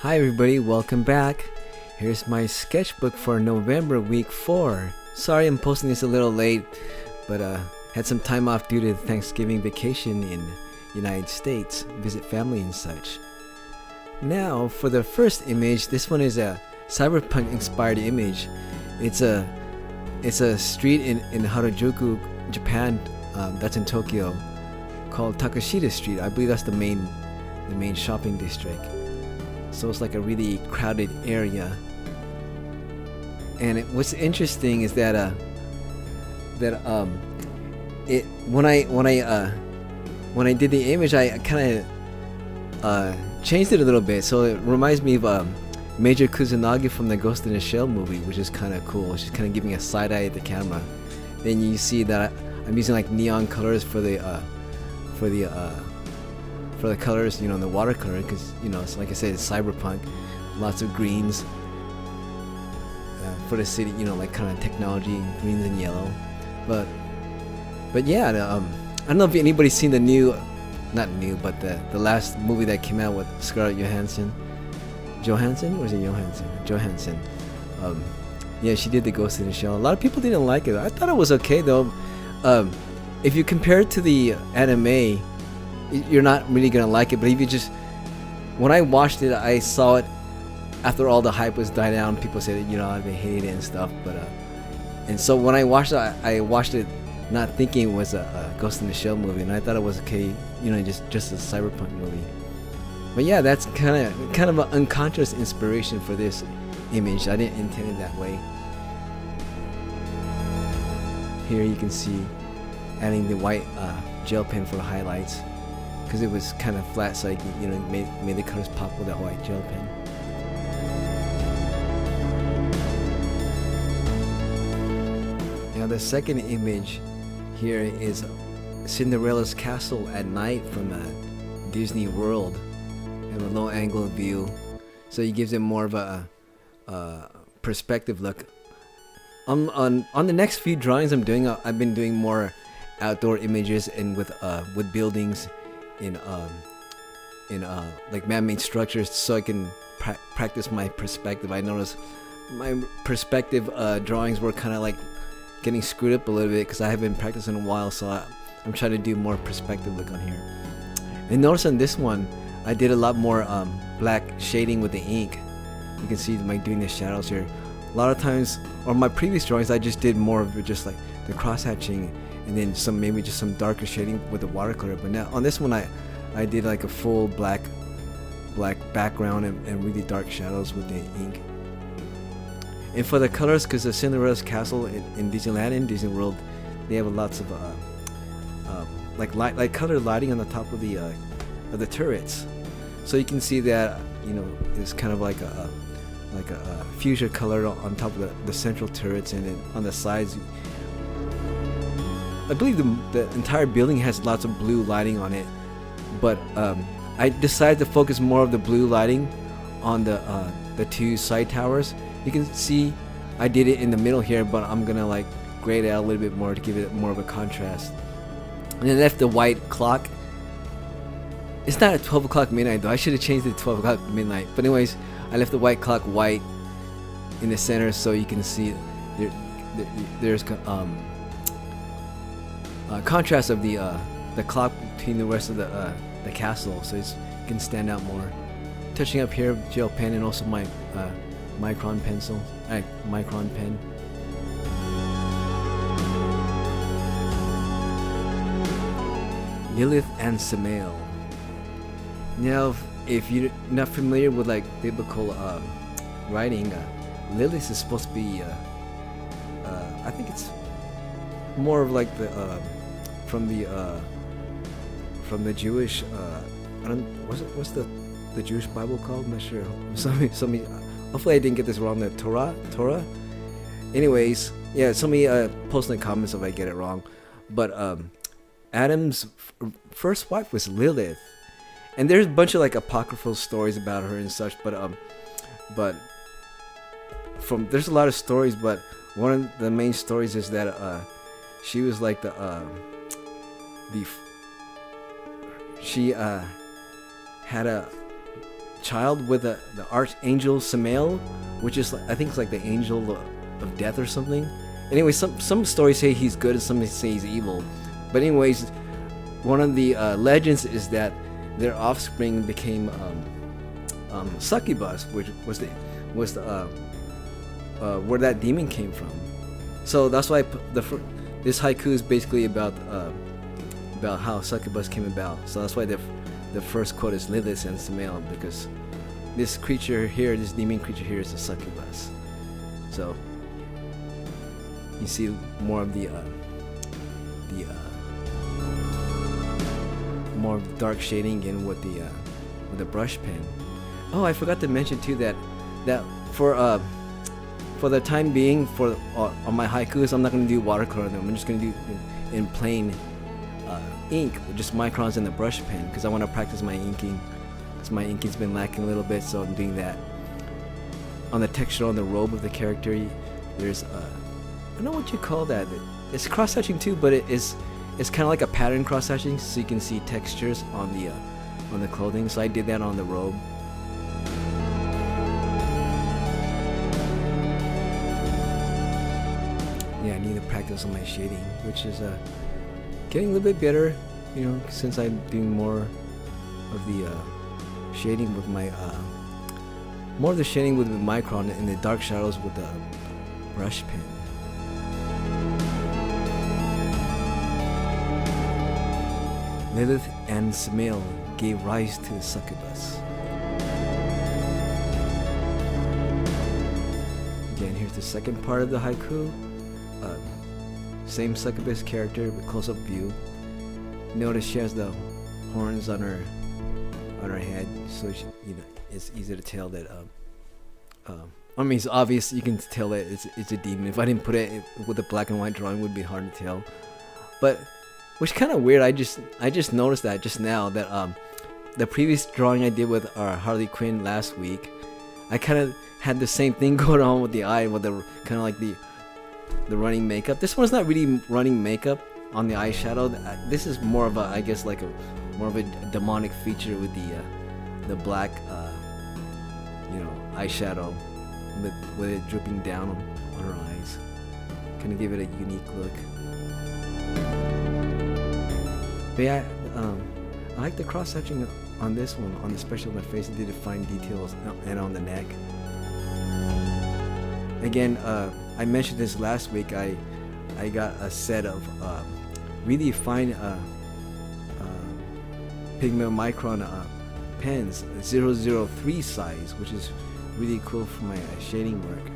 Hi everybody, welcome back. Here's my sketchbook for November week 4. Sorry I'm posting this a little late, but had some time off due to Thanksgiving vacation in United States, visit family and such. Now for the first image, this one is a Cyberpunk inspired image. It's a street in Harajuku, Japan, that's in Tokyo, called Takashita Street. I believe that's the main shopping district. So it's like a really crowded area. And what's interesting is that when I did the image, I kind of changed it a little bit, so it reminds me of Major Kusanagi from the Ghost in the Shell movie, which is kind of cool. She's kind of giving a side eye at the camera. Then you see that I'm using like neon colors for the colors, you know, in the watercolor, because it's like I said, it's cyberpunk, lots of greens for the city, like kind of technology, greens and yellow. But yeah, I don't know if anybody's seen the not new, but the last movie that came out with Scarlett Johansson. Johansson? Or is it Johansson? Johansson. Yeah, she did the Ghost in the Shell. A lot of people didn't like it. I thought it was okay though. If you compare it to the anime, you're not really gonna like it. But if you just, when I watched it, I saw it after all the hype was died down. People said, they hated it and stuff. But and so when I watched it, I watched it not thinking it was a Ghost in the Shell movie, and I thought it was okay, just a cyberpunk movie. But yeah, that's kind of an unconscious inspiration for this image. I didn't intend it that way. Here you can see adding the white gel pen for highlights, because it was kind of flat, so I made the colors pop with that white gel pen. Now the second image here is Cinderella's castle at night from Disney World. Have a low angle view, so it gives it more of a perspective look. On the next few drawings I'm doing, I've been doing more outdoor images and with buildings in like man-made structures, so I can practice my perspective. I noticed my perspective drawings were kind of like getting screwed up a little bit because I haven't been practicing in a while, so I'm trying to do more perspective look on here. And notice on this one I did a lot more black shading with the ink. You can see doing the shadows here. A lot of times on my previous drawings I just did more of just like the cross hatching and then maybe just some darker shading with the watercolor. But now on this one I did like a full black background and really dark shadows with the ink. And for the colors, because the Cinderella's castle in Disneyland and Disney World, they have lots of like colored lighting on the top of the turrets. So you can see that it's kind of like a fuchsia color on top of the central turrets, and then on the sides I believe the entire building has lots of blue lighting on it, but I decided to focus more of the blue lighting on the two side towers. You can see I did it in the middle here, but I'm gonna like grade it out a little bit more to give it more of a contrast. And then left the white clock. It's not at 12 o'clock midnight though. I should have changed it to 12 o'clock midnight. But anyways, I left the white clock white in the center, so you can see there's contrast of the clock between the rest of the castle, so you can stand out more. Touching up here, gel pen, and also my Micron pencil, Micron pen. Lilith and Samael. Now, if you're not familiar with like biblical writing, Lilith is supposed to be, I think it's more of like from the Jewish. What's the Jewish Bible called? I'm not sure. Somebody. Hopefully I didn't get this wrong. The Torah. Anyways, yeah. Somebody post in the comments if I get it wrong. But Adam's first wife was Lilith, and there's a bunch of like apocryphal stories about her and such. But there's a lot of stories. But one of the main stories is that she was like she had a child with the archangel Samael, which is I think it's like the angel of death or something. Anyway, some stories say he's good and some say he's evil. But anyways, one of the legends is that their offspring became succubus, which was where that demon came from. So that's why this haiku is basically about how succubus came about. So that's why the first quote is Lilith and Samael, because this creature here, this demon creature here, is a succubus. So you see more of the more dark shading in with the brush pen. Oh, I forgot to mention too that for the time being, on my haikus, I'm not going to do watercolor them. I'm just going to do in plain ink with just microns and the brush pen, because I want to practice my inking, because my inking's been lacking a little bit. So I'm doing that. On the texture on the robe of the character, there's I don't know what you call that. It's cross-hatching too, but it's kind of like a pattern cross-hatching, so you can see textures on the clothing. So I did that on the robe. Yeah, I need to practice on my shading, which is getting a little bit better, since I'm doing more of the shading with my more of the shading with the micron and the dark shadows with the brush pen. Lilith and Samael gave rise to the succubus. Again, here's the second part of the haiku. Same succubus character with close-up view. Notice she has the horns on her head, so she, it's easy to tell that. I mean, it's obvious. You can tell that it's a demon. If I didn't put it with a black and white drawing, it would be hard to tell. But which kind of weird. I just noticed that just now that the previous drawing I did with our Harley Quinn last week, I kind of had the same thing going on with the eye, with the kind of like the running makeup. This one's not really running makeup on the eyeshadow. This is more of a, I guess, like more of a demonic feature with the black eyeshadow with it dripping down on her eyes. Kind of give it a unique look. But yeah, I like the cross-hatching on this one, especially on the face. It did fine details, and on the neck. Again, I mentioned this last week. I got a set of really fine Pigma Micron pens, 003 size, which is really cool for my shading work.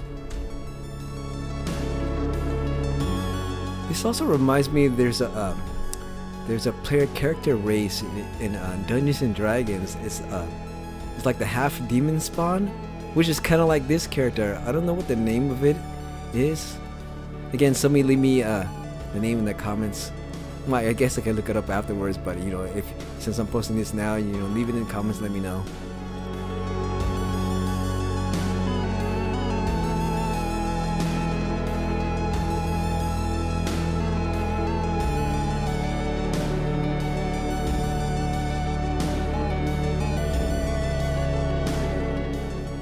This also reminds me there's a player character race in Dungeons and Dragons. It's like the half demon spawn, which is kind of like this character. I don't know what the name of it is. Again, somebody leave me the name in the comments. Well, I guess I can look it up afterwards, but since I'm posting this now, leave it in the comments, let me know.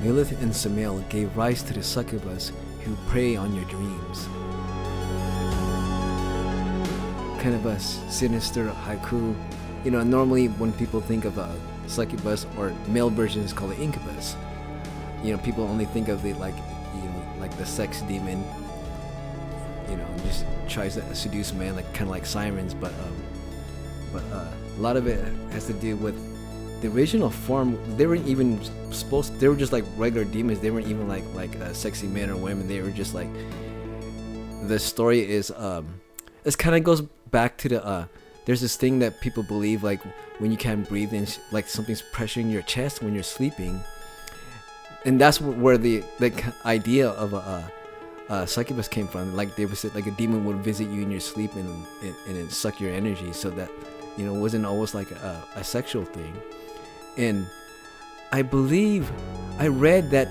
Lilith and Samael gave rise to the succubus who prey on your dreams. Kind of a sinister haiku. Normally when people think of a succubus, or male versions call it incubus, people only think of it like the sex demon, just tries to seduce man, kind of like sirens. But a lot of it has to do with the original form. They weren't even they were just like regular demons. They weren't even like sexy men or women. They were just like, the story is this kind of goes back to the there's this thing that people believe, like when you can't breathe and like something's pressuring your chest when you're sleeping, and that's where the idea of a succubus came from. Like they would say, like a demon would visit you in your sleep and it suck your energy, so that it wasn't always like a sexual thing. And I believe I read that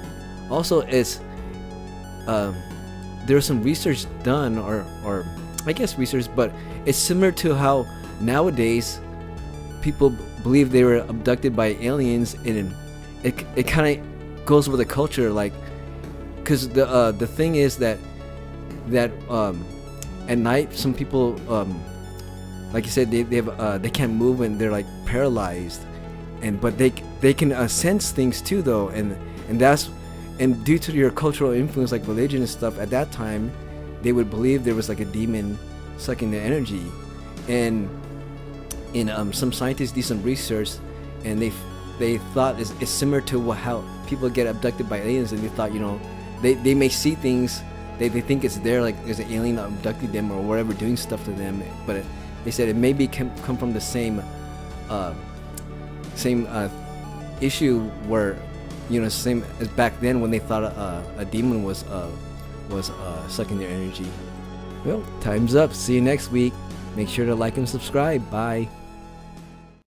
also is there's some research done, or I guess research, but it's similar to how nowadays people believe they were abducted by aliens, and it kind of goes with the culture, like, because the thing is that at night some people, like you said, they can't move and they're like paralyzed, but they can sense things too though, and due to your cultural influence like religion and stuff at that time, they would believe there was like a demon sucking their energy. And some scientists do some research, and they thought it's similar to how people get abducted by aliens, and they thought, they may see things, they think it's there, like there's an alien abducting them or whatever, doing stuff to them, but they said it maybe can come from the same issue where, same as back then when they thought a demon was sucking their energy. Well, time's up. See you next week. Make sure to like and subscribe. Bye.